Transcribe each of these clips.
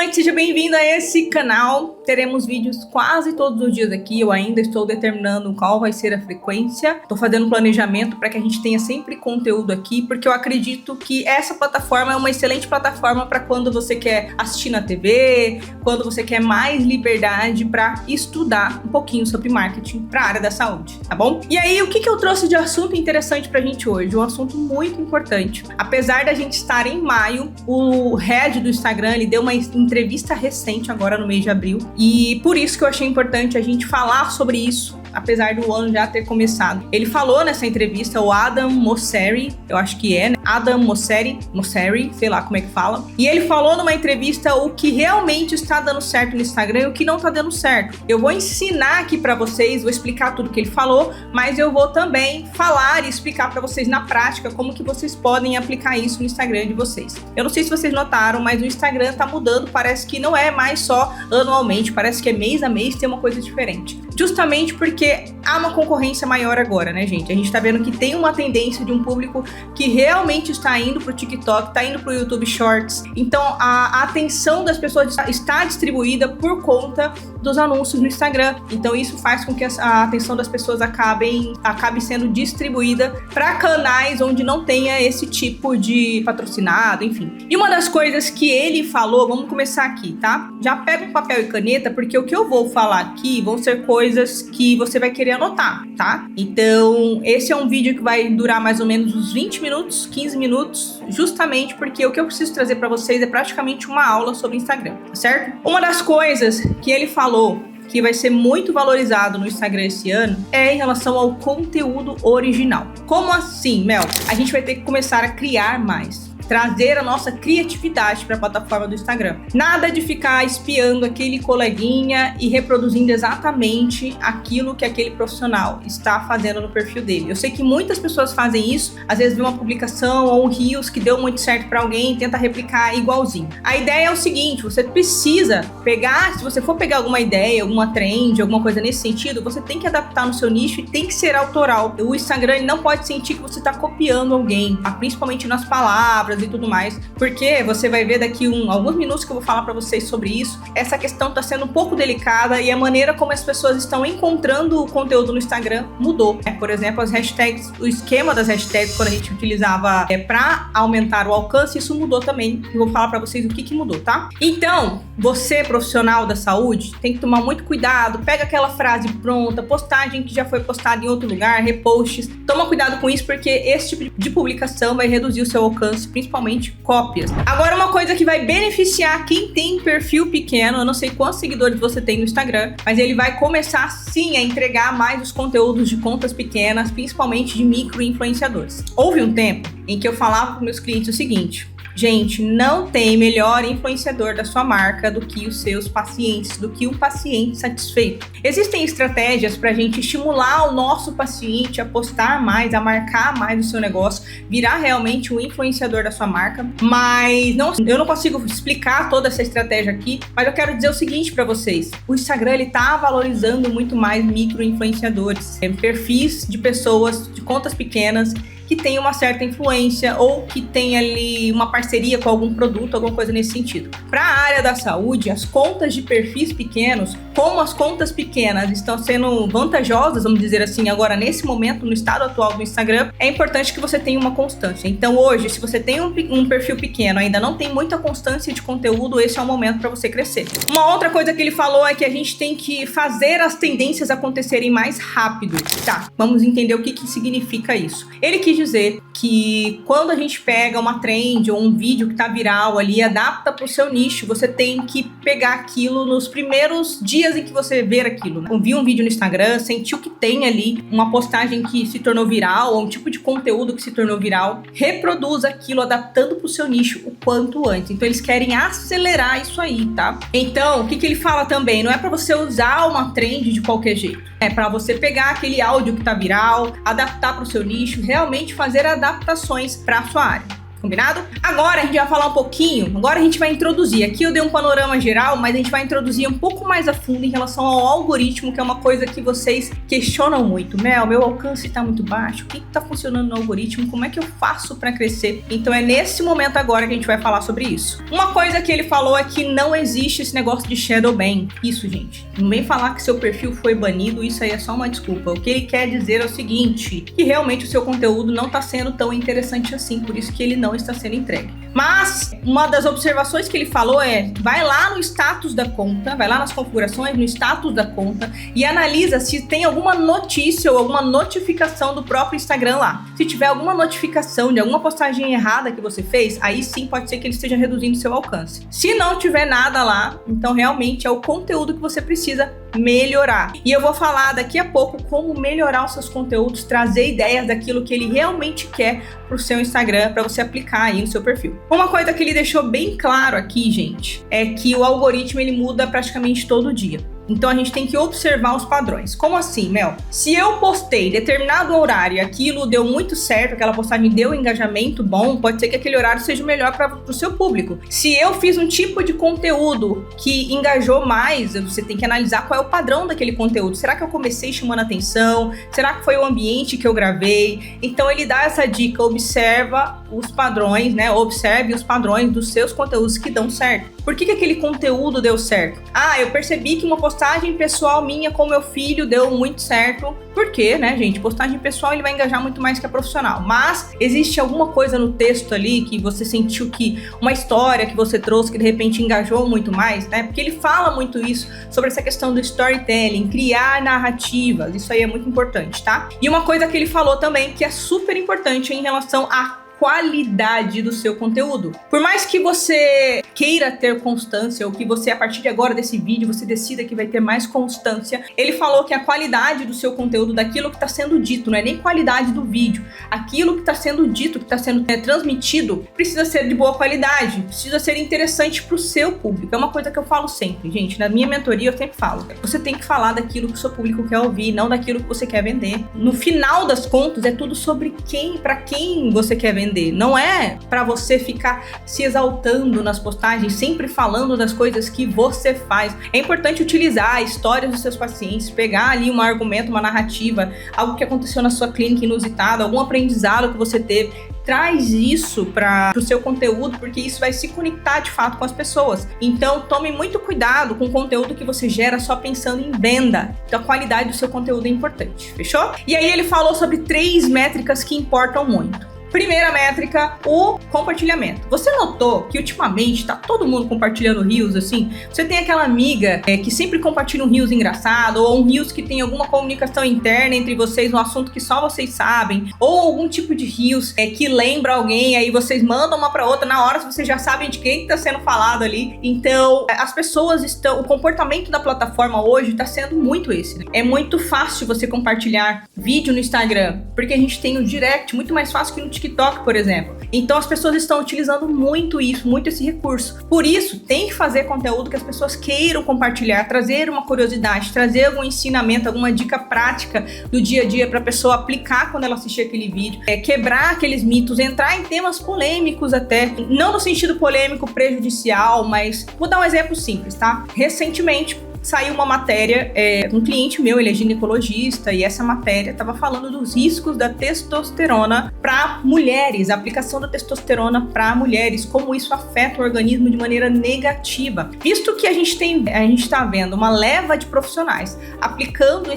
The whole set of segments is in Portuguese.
noite, seja bem-vindo a esse canal. Teremos vídeos quase todos os dias aqui. Eu ainda estou determinando qual vai ser a frequência. Estou fazendo planejamento para que a gente tenha sempre conteúdo aqui, porque eu acredito que essa plataforma é uma excelente plataforma para quando você quer assistir na TV, quando você quer mais liberdade para estudar um pouquinho sobre marketing para a área da saúde, tá bom? E aí, o que eu trouxe de assunto interessante para a gente hoje? Um assunto muito importante. Apesar da gente estar em maio, o head do Instagram, ele deu uma entrevista recente agora no mês de abril, e por isso que eu achei importante a gente falar sobre isso, apesar do ano já ter começado. Ele falou nessa entrevista, o Adam Mosseri, eu acho que é, né? Adam Mosseri, sei lá como é que fala. E ele falou numa entrevista o que realmente está dando certo no Instagram e o que não está dando certo. Eu vou ensinar aqui para vocês, vou explicar tudo que ele falou, mas eu vou também falar e explicar para vocês na prática como que vocês podem aplicar isso no Instagram de vocês. Eu não sei se vocês notaram, mas o Instagram tá mudando, parece que não é mais só anualmente, parece que é mês a mês tem uma coisa diferente. Justamente porque há uma concorrência maior agora, né, gente? A gente tá vendo que tem uma tendência de um público que realmente está indo pro TikTok, tá indo pro YouTube Shorts. Então, a atenção das pessoas está distribuída por conta dos anúncios no Instagram. Então, isso faz com que a atenção das pessoas acabe sendo distribuída para canais onde não tenha esse tipo de patrocinado, enfim. E uma das coisas que ele falou, vamos começar aqui, tá? Já pega um papel e caneta, porque o que eu vou falar aqui vão ser coisas que você vai querer anotar, tá? Então, esse é um vídeo que vai durar mais ou menos uns 20 minutos, 15 minutos, justamente porque o que eu preciso trazer para vocês é praticamente uma aula sobre Instagram, tá certo? Uma das coisas que ele falou que vai ser muito valorizado no Instagram esse ano é em relação ao conteúdo original. Como assim, Mel? A gente vai ter que começar a criar mais, trazer a nossa criatividade para a plataforma do Instagram. Nada de ficar espiando aquele coleguinha e reproduzindo exatamente aquilo que aquele profissional está fazendo no perfil dele. Eu sei que muitas pessoas fazem isso, às vezes vê uma publicação ou um Reels que deu muito certo para alguém e tenta replicar igualzinho. A ideia é o seguinte, você precisa pegar, se você for pegar alguma ideia, alguma trend, alguma coisa nesse sentido, você tem que adaptar no seu nicho e tem que ser autoral. O Instagram ele não pode sentir que você está copiando alguém, principalmente nas palavras e tudo mais, porque você vai ver daqui alguns minutos que eu vou falar para vocês sobre isso. Essa questão está sendo um pouco delicada e a maneira como as pessoas estão encontrando o conteúdo no Instagram mudou. Por exemplo, as hashtags, o esquema das hashtags quando a gente utilizava para aumentar o alcance, isso mudou também. Eu vou falar para vocês o que mudou, tá? Então, você profissional da saúde tem que tomar muito cuidado, pega aquela frase pronta, postagem que já foi postada em outro lugar, reposts, toma cuidado com isso porque esse tipo de publicação vai reduzir o seu alcance, principalmente cópias. Agora, uma coisa que vai beneficiar quem tem perfil pequeno, eu não sei quantos seguidores você tem no Instagram, mas ele vai começar sim a entregar mais os conteúdos de contas pequenas, principalmente de micro-influenciadores. Houve um tempo em que eu falava para meus clientes o seguinte: gente, não tem melhor influenciador da sua marca do que os seus pacientes, do que um paciente satisfeito. Existem estratégias para a gente estimular o nosso paciente a postar mais, a marcar mais o seu negócio, virar realmente um influenciador da sua marca, mas eu não consigo explicar toda essa estratégia aqui, mas eu quero dizer o seguinte para vocês: o Instagram ele tá valorizando muito mais micro-influenciadores, perfis de pessoas de contas pequenas que tem uma certa influência ou que tem ali uma parceria com algum produto, alguma coisa nesse sentido. Para a área da saúde, as contas de perfis pequenos, como as contas pequenas estão sendo vantajosas, vamos dizer assim, agora nesse momento, no estado atual do Instagram, é importante que você tenha uma constância. Então hoje, se você tem um perfil pequeno, ainda não tem muita constância de conteúdo, esse é o momento para você crescer. Uma outra coisa que ele falou é que a gente tem que fazer as tendências acontecerem mais rápido. Tá, vamos entender o que significa isso. Ele quis dizer que quando a gente pega uma trend ou um vídeo que tá viral ali, adapta pro seu nicho, você tem que pegar aquilo nos primeiros dias em que você ver aquilo, né? Viu um vídeo no Instagram, sentiu que tem ali uma postagem que se tornou viral ou um tipo de conteúdo que se tornou viral, reproduz aquilo adaptando pro seu nicho o quanto antes. Então eles querem acelerar isso aí, tá? Então, o que ele fala também? Não é para você usar uma trend de qualquer jeito. É para você pegar aquele áudio que tá viral, adaptar pro seu nicho, realmente fazer adaptações para a sua área. Combinado? Agora a gente vai falar um pouquinho, agora a gente vai introduzir, aqui eu dei um panorama geral, mas a gente vai introduzir um pouco mais a fundo em relação ao algoritmo, que é uma coisa que vocês questionam muito. Meu alcance tá muito baixo, o que tá funcionando no algoritmo, como é que eu faço para crescer? Então é nesse momento agora que a gente vai falar sobre isso. Uma coisa que ele falou é que não existe esse negócio de shadow ban. Isso, gente, não vem falar que seu perfil foi banido, isso aí é só uma desculpa. O que ele quer dizer é o seguinte, que realmente o seu conteúdo não tá sendo tão interessante assim, por isso que ele não está sendo entregue. Mas uma das observações que ele falou é, vai lá no status da conta, vai lá nas configurações, no status da conta e analisa se tem alguma notícia ou alguma notificação do próprio Instagram lá. Se tiver alguma notificação de alguma postagem errada que você fez, aí sim pode ser que ele esteja reduzindo seu alcance. Se não tiver nada lá, então realmente é o conteúdo que você precisa melhorar. E eu vou falar daqui a pouco como melhorar os seus conteúdos, trazer ideias daquilo que ele realmente quer pro seu Instagram, para você aplicar aí no seu perfil. Uma coisa que ele deixou bem claro aqui, gente, é que o algoritmo ele muda praticamente todo dia. Então a gente tem que observar os padrões. Como assim, Mel? Se eu postei determinado horário e aquilo deu muito certo, aquela postagem deu engajamento bom, pode ser que aquele horário seja o melhor para o seu público. Se eu fiz um tipo de conteúdo que engajou mais, você tem que analisar qual é o padrão daquele conteúdo. Será que eu comecei chamando atenção? Será que foi o ambiente que eu gravei? Então ele dá essa dica, observa os padrões, né? Observe os padrões dos seus conteúdos que dão certo. Por que aquele conteúdo deu certo? Eu percebi que uma postagem pessoal minha com meu filho deu muito certo. Por quê, né, gente? Postagem pessoal ele vai engajar muito mais que a profissional. Mas existe alguma coisa no texto ali que você sentiu que uma história que você trouxe que de repente engajou muito mais, né? Porque ele fala muito isso sobre essa questão do storytelling, criar narrativas. Isso aí é muito importante, tá? E uma coisa que ele falou também que é super importante em relação a qualidade do seu conteúdo. Por mais que você queira ter constância, ou que você, a partir de agora desse vídeo, você decida que vai ter mais constância, ele falou que a qualidade do seu conteúdo, daquilo que está sendo dito, não é nem qualidade do vídeo, aquilo que está sendo dito, que está sendo transmitido, precisa ser de boa qualidade, precisa ser interessante para o seu público. É uma coisa que eu falo sempre, gente, na minha mentoria eu sempre falo, você tem que falar daquilo que o seu público quer ouvir, não daquilo que você quer vender. No final das contas, é tudo sobre para quem você quer vender. Não é para você ficar se exaltando nas postagens, sempre falando das coisas que você faz. É importante utilizar histórias dos seus pacientes, pegar ali um argumento, uma narrativa, algo que aconteceu na sua clínica inusitado, algum aprendizado que você teve. Traz isso para o seu conteúdo, porque isso vai se conectar de fato com as pessoas. Então, tome muito cuidado com o conteúdo que você gera só pensando em venda. Então, a qualidade do seu conteúdo é importante, fechou? E aí ele falou sobre 3 métricas que importam muito. Primeira métrica, o compartilhamento. Você notou que ultimamente tá todo mundo compartilhando reels assim? Você tem aquela amiga que sempre compartilha um reels engraçado, ou um reels que tem alguma comunicação interna entre vocês, um assunto que só vocês sabem, ou algum tipo de reels que lembra alguém, aí vocês mandam uma pra outra, na hora vocês já sabem de quem tá sendo falado ali. Então, as pessoas o comportamento da plataforma hoje tá sendo muito esse, né? É muito fácil você compartilhar vídeo no Instagram, porque a gente tem o direct muito mais fácil que no TikTok, por exemplo. Então as pessoas estão utilizando muito isso, muito esse recurso. Por isso, tem que fazer conteúdo que as pessoas queiram compartilhar, trazer uma curiosidade, trazer algum ensinamento, alguma dica prática do dia a dia para a pessoa aplicar quando ela assistir aquele vídeo, quebrar aqueles mitos, entrar em temas polêmicos até, não no sentido polêmico prejudicial, mas vou dar um exemplo simples, tá? Recentemente, saiu uma matéria, um cliente meu, ele é ginecologista, e essa matéria estava falando dos riscos da testosterona para mulheres, a aplicação da testosterona para mulheres, como isso afeta o organismo de maneira negativa. Visto que a gente está vendo uma leva de profissionais aplicando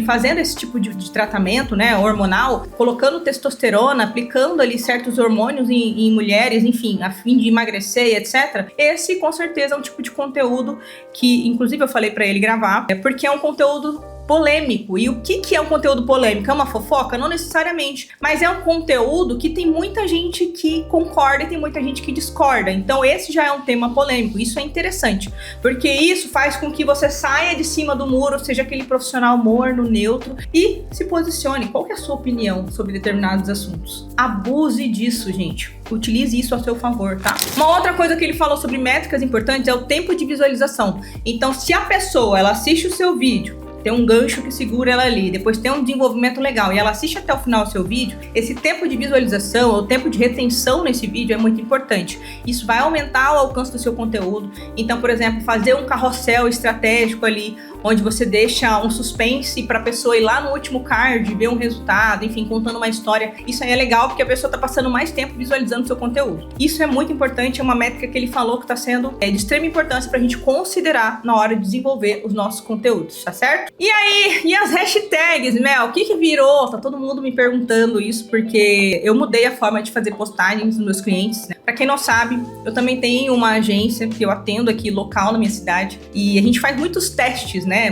fazendo esse tipo de tratamento, né, hormonal, colocando testosterona, aplicando ali certos hormônios em mulheres, enfim, a fim de emagrecer, etc. Esse, com certeza, é um tipo de conteúdo que, inclusive, eu falei pra ele gravar, porque é um conteúdo polêmico. E o que é um conteúdo polêmico? É uma fofoca? Não necessariamente, mas é um conteúdo que tem muita gente que concorda e tem muita gente que discorda. Então esse já é um tema polêmico. Isso é interessante, porque isso faz com que você saia de cima do muro, seja aquele profissional morno, neutro, e se posicione. Qual que é a sua opinião sobre determinados assuntos? Abuse disso, gente. Utilize isso a seu favor, tá? Uma outra coisa que ele falou sobre métricas importantes é o tempo de visualização. Então, se a pessoa ela assiste o seu vídeo, tem um gancho que segura ela ali, depois tem um desenvolvimento legal e ela assiste até o final do seu vídeo, esse tempo de visualização, o tempo de retenção nesse vídeo é muito importante. Isso vai aumentar o alcance do seu conteúdo. Então, por exemplo, fazer um carrossel estratégico ali, onde você deixa um suspense para a pessoa ir lá no último card, ver um resultado, enfim, contando uma história. Isso aí é legal porque a pessoa está passando mais tempo visualizando o seu conteúdo. Isso é muito importante, é uma métrica que ele falou que está sendo de extrema importância para a gente considerar na hora de desenvolver os nossos conteúdos, tá certo? E aí, e as hashtags, Mel? O que virou? Tá todo mundo me perguntando isso porque eu mudei a forma de fazer postagens dos meus clientes, né? Para quem não sabe, eu também tenho uma agência que eu atendo aqui local na minha cidade e a gente faz muitos testes, né?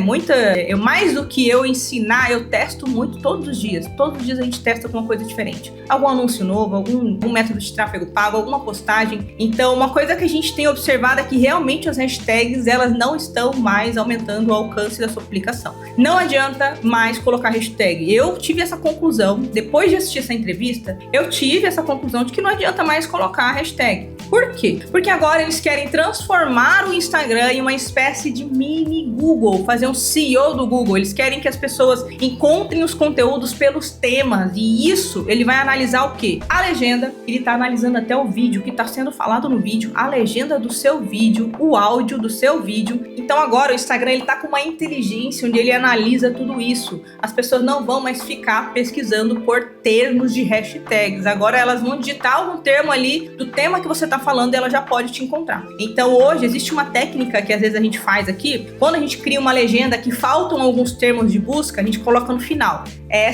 Mais do que eu ensinar, eu testo muito todos os dias. Todos os dias a gente testa alguma coisa diferente. Algum anúncio novo, algum método de tráfego pago, alguma postagem. Então, uma coisa que a gente tem observado é que realmente as hashtags, elas não estão mais aumentando o alcance da sua publicação. Não adianta mais colocar hashtag. Eu tive essa conclusão, depois de assistir essa entrevista, eu tive essa conclusão de que não adianta mais colocar hashtag. Por quê? Porque agora eles querem transformar o Instagram em uma espécie de mini Google, fazer um CEO do Google. Eles querem que as pessoas encontrem os conteúdos pelos temas, e isso ele vai analisar o quê? A legenda, ele tá analisando até o vídeo, o que tá sendo falado no vídeo, a legenda do seu vídeo, o áudio do seu vídeo. Então agora o Instagram ele tá com uma inteligência onde ele analisa tudo isso. As pessoas não vão mais ficar pesquisando por termos de hashtags. Agora elas vão digitar algum termo ali do tema que você tá falando e ela já pode te encontrar. Então hoje existe uma técnica que às vezes a gente faz aqui, quando a gente cria uma legenda que faltam alguns termos de busca, a gente coloca no final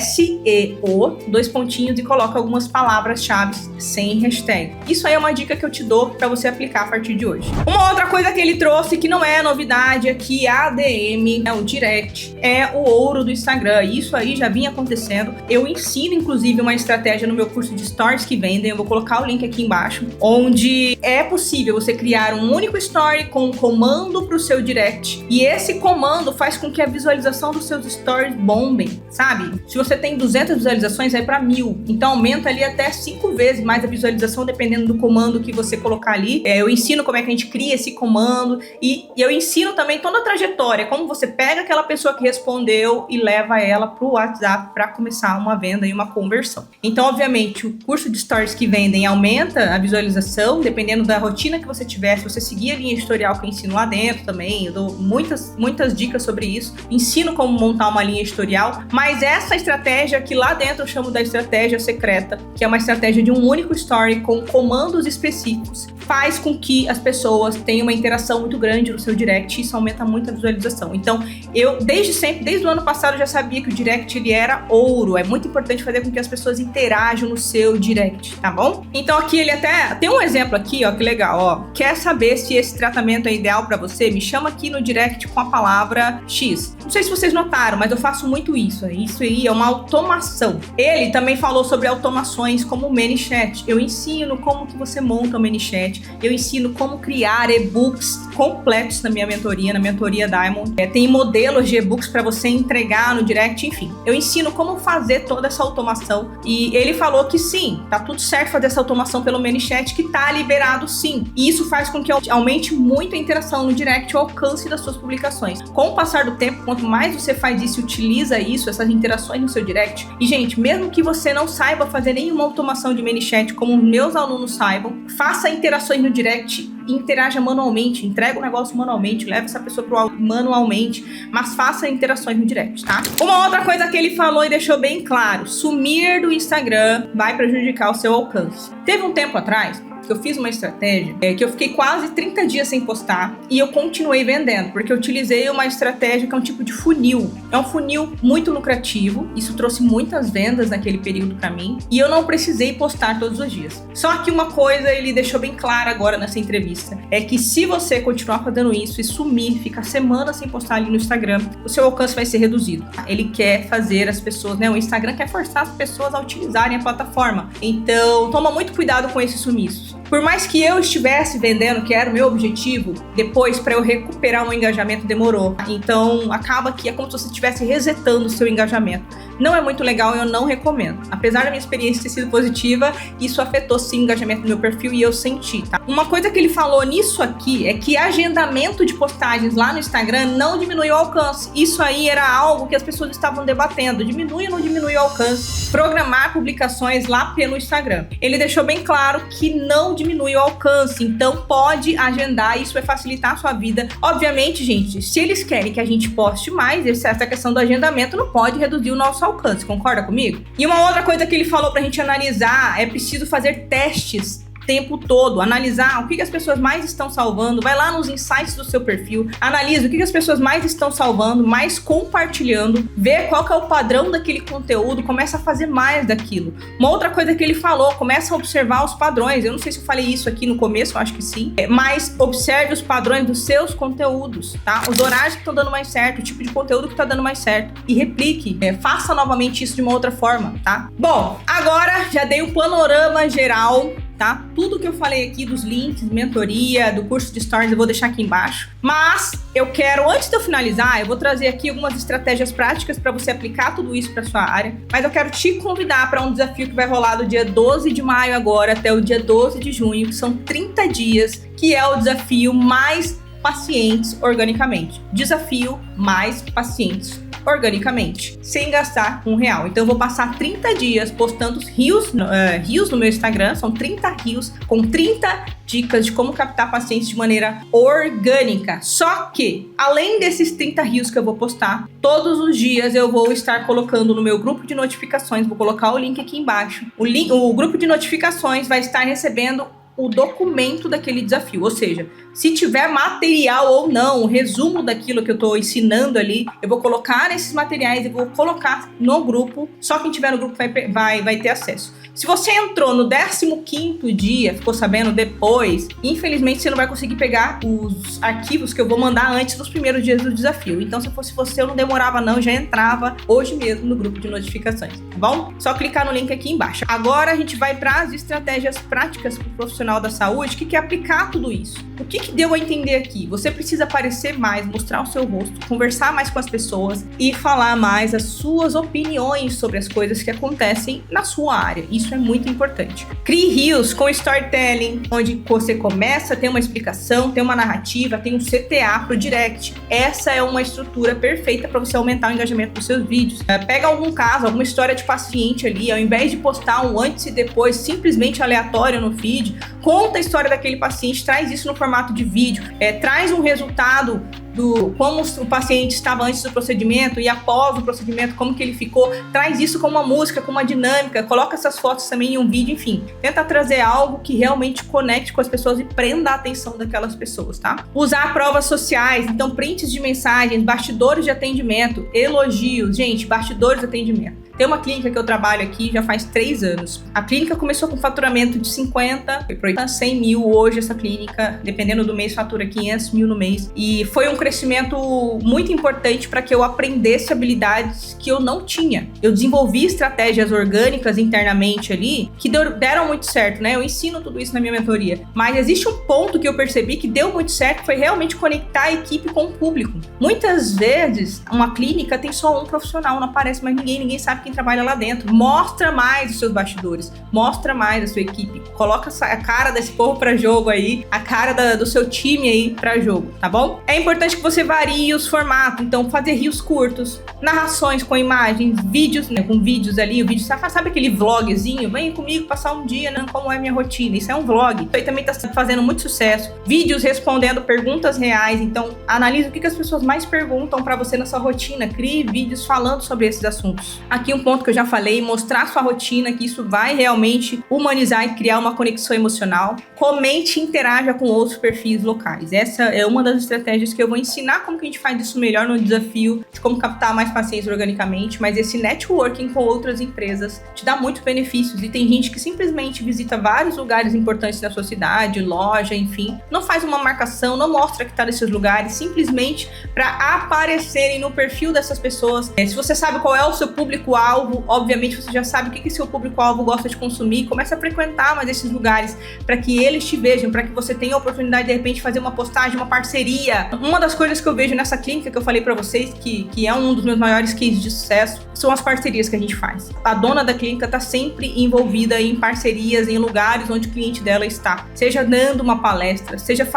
SEO, 2 pontinhos, e coloca algumas palavras-chave sem hashtag. Isso aí é uma dica que eu te dou para você aplicar a partir de hoje. Uma outra coisa que ele trouxe que não é novidade aqui, a ADM, o direct, é o ouro do Instagram. Isso aí já vinha acontecendo. Eu ensino inclusive uma estratégia no meu curso de Stories que vendem, eu vou colocar o link aqui embaixo, onde é possível você criar um único story com um comando para o seu direct, e esse comando faz com que a visualização dos seus stories bombem, sabe? Se você tem 200 visualizações, vai para 1000. Então aumenta ali até 5 vezes mais a visualização, dependendo do comando que você colocar ali. Eu ensino como é que a gente cria esse comando e eu ensino também toda a trajetória, como você pega aquela pessoa que respondeu e leva ela para o WhatsApp para começar uma venda e uma conversão. Então, obviamente, o curso de Stories que vendem aumenta a visualização, dependendo da rotina que você tiver. Se você seguir a linha editorial que eu ensino lá dentro também, eu dou muitas dicas sobre isso. Ensino como montar uma linha editorial, mas essa estratégia que lá dentro eu chamo da estratégia secreta, que é uma estratégia de um único story com comandos específicos, faz com que as pessoas tenham uma interação muito grande no seu direct, e isso aumenta muito a visualização. Então, eu desde o ano passado já sabia que o direct ele era ouro. É muito importante fazer com que as pessoas interajam no seu direct, tá bom? Então aqui ele até tem um exemplo aqui, ó, que legal, ó. Quer saber se esse tratamento é ideal para você? Me chama aqui no direct com a palavra X. Não sei se vocês notaram, mas eu faço muito isso. Isso aí é uma automação. Ele também falou sobre automações como o ManyChat. Eu ensino como que você monta o ManyChat. Eu ensino como criar e-books completos na minha mentoria Diamond. Tem modelos de e-books para você entregar no direct, enfim. Eu ensino como fazer toda essa automação. E ele falou que sim, tá tudo certo fazer essa automação pelo ManyChat, que tá liberado sim. E isso faz com que aumente muito a interação no direct, o alcance das suas publicações. Com o passar do tempo, quanto mais você faz isso e utiliza isso, essas interações no seu direct, e gente, mesmo que você não saiba fazer nenhuma automação de ManyChat, como meus alunos saibam, faça interações no direct, interaja manualmente, entrega o negócio manualmente, leva essa pessoa pro manualmente, mas faça interações no direct, tá? Uma outra coisa que ele falou e deixou bem claro: sumir do Instagram vai prejudicar o seu alcance. Teve um tempo atrás que eu fiz uma estratégia que eu fiquei quase 30 dias sem postar e eu continuei vendendo, porque eu utilizei uma estratégia que é um tipo de funil. É um funil muito lucrativo, isso trouxe muitas vendas naquele período pra mim, e eu não precisei postar todos os dias. Só que uma coisa ele deixou bem claro agora nessa entrevista, é que se você continuar fazendo isso e sumir, ficar semanas sem postar ali no Instagram, o seu alcance vai ser reduzido. Ele quer fazer as pessoas, né? O Instagram quer forçar as pessoas a utilizarem a plataforma. Então, toma muito cuidado com esses sumiços. Por mais que eu estivesse vendendo, que era o meu objetivo, depois para eu recuperar o meu engajamento demorou. Então acaba que é como se você estivesse resetando o seu engajamento. não é muito legal e eu não recomendo. Apesar da minha experiência ter sido positiva, isso afetou sim o engajamento do meu perfil e eu senti, tá? Uma coisa que ele falou nisso aqui é que agendamento de postagens lá no Instagram não diminui o alcance. Isso aí era algo que as pessoas estavam debatendo. Diminui ou não diminui o alcance? Programar publicações lá pelo Instagram. Ele deixou bem claro que não diminui o alcance, então pode agendar, isso vai facilitar a sua vida. Obviamente, gente, se eles querem que a gente poste mais, essa questão do agendamento não pode reduzir o nosso alcance, concorda comigo? E uma outra coisa que ele falou pra gente analisar, é preciso fazer testes o tempo todo, analisar o que as pessoas mais estão salvando, vai lá nos insights do seu perfil, analisa o que as pessoas mais estão salvando, mais compartilhando, vê qual que é o padrão daquele conteúdo, começa a fazer mais daquilo. Uma outra coisa que ele falou, começa a observar os padrões, eu não sei se eu falei isso aqui no começo, eu acho que sim, mas observe os padrões dos seus conteúdos, tá? Os horários que estão dando mais certo, o tipo de conteúdo que está dando mais certo, e replique, faça novamente isso de uma outra forma, tá? Bom, agora já dei um panorama geral, tá? Tudo que eu falei aqui dos links, mentoria, do curso de Stories, eu vou deixar aqui embaixo. Mas eu quero, antes de eu finalizar, eu vou trazer aqui algumas estratégias práticas para você aplicar tudo isso para sua área. Mas eu quero te convidar para um desafio que vai rolar do dia 12 de maio agora até o dia 12 de junho, que são 30 dias, que é o desafio Mais Pacientes Organicamente. Desafio Mais Pacientes Organicamente, sem gastar R$1. Então eu vou passar 30 dias postando rios no meu Instagram, são 30 rios com 30 dicas de como captar pacientes de maneira orgânica. Só que, além desses 30 rios que eu vou postar, todos os dias eu vou estar colocando no meu grupo de notificações, vou colocar o link aqui embaixo. O grupo de notificações vai estar recebendo o documento daquele desafio, ou seja, se tiver material ou não, o resumo daquilo que eu estou ensinando ali, eu vou colocar nesses materiais e vou colocar no grupo, só quem tiver no grupo vai ter acesso. Se você entrou no 15º dia, ficou sabendo depois, infelizmente você não vai conseguir pegar os arquivos que eu vou mandar antes dos primeiros dias do desafio. Então, se fosse você, eu não demorava não, já entrava hoje mesmo no grupo de notificações, tá bom? Só clicar no link aqui embaixo. Agora a gente vai para as estratégias práticas para o profissional da saúde, que quer aplicar tudo isso. O que deu a entender aqui? Você precisa aparecer mais, mostrar o seu rosto, conversar mais com as pessoas e falar mais as suas opiniões sobre as coisas que acontecem na sua área. Isso é muito importante. Crie rios com storytelling, onde você começa a ter uma explicação, tem uma narrativa, tem um CTA pro direct. Essa é uma estrutura perfeita para você aumentar o engajamento dos seus vídeos. Pega algum caso, alguma história de paciente ali, ao invés de postar um antes e depois simplesmente aleatório no feed, conta a história daquele paciente, traz isso no formato de vídeo, traz um resultado do como o paciente estava antes do procedimento e após o procedimento, como que ele ficou, traz isso com uma música, com uma dinâmica, coloca essas fotos também em um vídeo, enfim, tenta trazer algo que realmente conecte com as pessoas e prenda a atenção daquelas pessoas, tá? Usar provas sociais, então prints de mensagens, bastidores de atendimento, elogios, gente, bastidores de atendimento. Tem uma clínica que eu trabalho aqui já faz 3 anos. A clínica começou com faturamento de 50, foi para 100 mil. Hoje essa clínica, dependendo do mês, fatura 500 mil no mês. E foi um crescimento muito importante para que eu aprendesse habilidades que eu não tinha. Eu desenvolvi estratégias orgânicas internamente ali que deram muito certo, né? Eu ensino tudo isso na minha mentoria. Mas existe um ponto que eu percebi que deu muito certo, foi realmente conectar a equipe com o público. Muitas vezes, uma clínica tem só um profissional, não aparece mais ninguém sabe quem trabalha lá dentro. Mostra mais os seus bastidores, mostra mais a sua equipe, coloca a cara desse povo pra jogo aí, a cara do seu time aí pra jogo, tá bom? É importante que você varie os formatos, então fazer rios curtos, narrações com imagens, vídeos, né, com vídeos ali, o vídeo, sabe aquele vlogzinho? Vem comigo passar um dia, né, como é minha rotina, isso é um vlog, isso aí também tá fazendo muito sucesso. Vídeos respondendo perguntas reais, então analise o que as pessoas mais perguntam pra você na sua rotina, crie vídeos falando sobre esses assuntos. Aqui um ponto que eu já falei, mostrar sua rotina, que isso vai realmente humanizar e criar uma conexão emocional. Comente e interaja com outros perfis locais. Essa é uma das estratégias que eu vou ensinar como que a gente faz isso melhor no desafio de como captar mais pacientes organicamente, mas esse networking com outras empresas te dá muitos benefícios e tem gente que simplesmente visita vários lugares importantes da sua cidade, loja, enfim, não faz uma marcação, não mostra que está nesses lugares, simplesmente para aparecerem no perfil dessas pessoas. Se você sabe qual é o seu público público-alvo, obviamente você já sabe o que seu público-alvo gosta de consumir, começa a frequentar mais esses lugares para que eles te vejam, para que você tenha a oportunidade de repente fazer uma postagem, uma parceria. Uma das coisas que eu vejo nessa clínica que eu falei para vocês, que é um dos meus maiores cases de sucesso, são as parcerias que a gente faz. A dona da clínica está sempre envolvida em parcerias, em lugares onde o cliente dela está, seja dando uma palestra, seja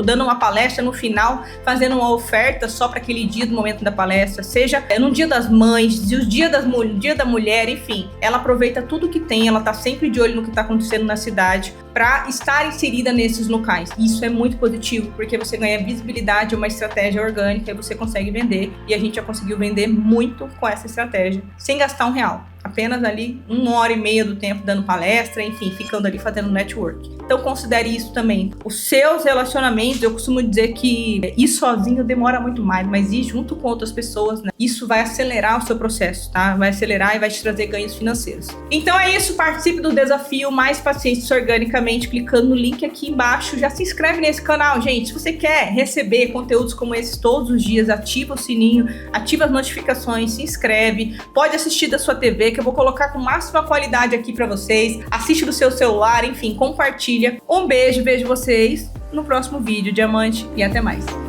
dando uma palestra no final, fazendo uma oferta só para aquele dia do momento da palestra, seja no Dia das Mães, dia da mulher, enfim, ela aproveita tudo que tem, ela tá sempre de olho no que está acontecendo na cidade para estar inserida nesses locais. Isso é muito positivo, porque você ganha visibilidade, uma estratégia orgânica e você consegue vender, e a gente já conseguiu vender muito com essa estratégia, sem gastar R$1. Apenas ali 1h30 do tempo dando palestra, enfim, ficando ali fazendo network. Então considere isso também. Os seus relacionamentos, eu costumo dizer que ir sozinho demora muito mais, mas ir junto com outras pessoas, né? Isso vai acelerar o seu processo, tá? Vai acelerar e vai te trazer ganhos financeiros. Então é isso, participe do desafio Mais Paciência Organicamente, clicando no link aqui embaixo. Já se inscreve nesse canal, gente. Se você quer receber conteúdos como esses todos os dias, ativa o sininho, ativa as notificações, se inscreve, pode assistir da sua TV, que eu vou colocar com máxima qualidade aqui para vocês. Assiste do seu celular, enfim, compartilha. Um beijo, vejo vocês no próximo vídeo, Diamante, e até mais.